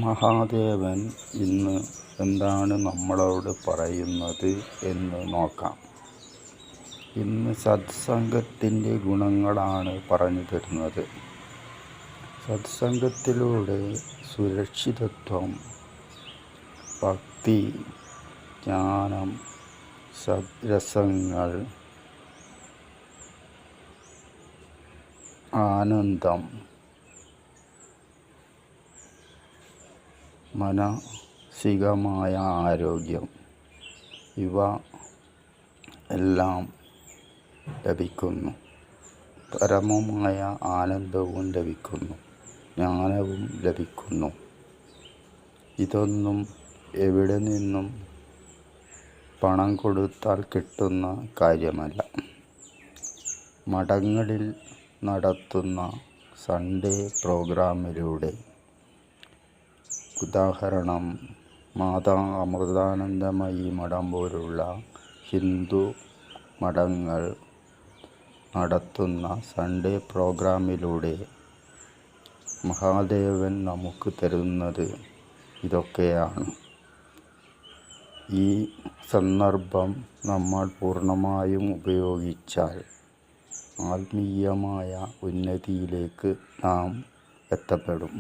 മഹാദേവൻ ഇന്ന് എന്താണ് നമ്മളോട് പറയുന്നത് എന്ന് നോക്കാം. ഇന്ന് സത്സംഗത്തിൻ്റെ ഗുണങ്ങളാണ് പറഞ്ഞു തരുന്നത്. സത്സംഗത്തിലൂടെ സുരക്ഷിതത്വം, ഭക്തി, ജ്ഞാനം, സദ്രസങ്ങൾ, ആനന്ദം, മാനസികമായ ആരോഗ്യം ഇവ എല്ലാം ലഭിക്കുന്നു. പരമമായ ആനന്ദവും ലഭിക്കുന്നു, ജ്ഞാനവും ലഭിക്കുന്നു. ഇതൊന്നും എവിടെ നിന്നും പണം കൊടുത്താൽ കിട്ടുന്ന കാര്യമല്ല. മഠങ്ങളിൽ നടത്തുന്ന സൺഡേ പ്രോഗ്രാമിലൂടെ, ഉദാഹരണം മാതാ അമൃതാനന്ദമയി മഠം പോലുള്ള ഹിന്ദു മഠങ്ങൾ നടത്തുന്ന സൺഡേ പ്രോഗ്രാമിലൂടെ മഹാദേവൻ നമുക്ക് തരുന്നത് ഇതൊക്കെയാണ്. ഈ സന്ദർഭം നമ്മൾ പൂർണ്ണമായും ഉപയോഗിച്ചാൽ ആത്മീയമായ ഉന്നതിയിലേക്ക് നാം എത്തപ്പെടും.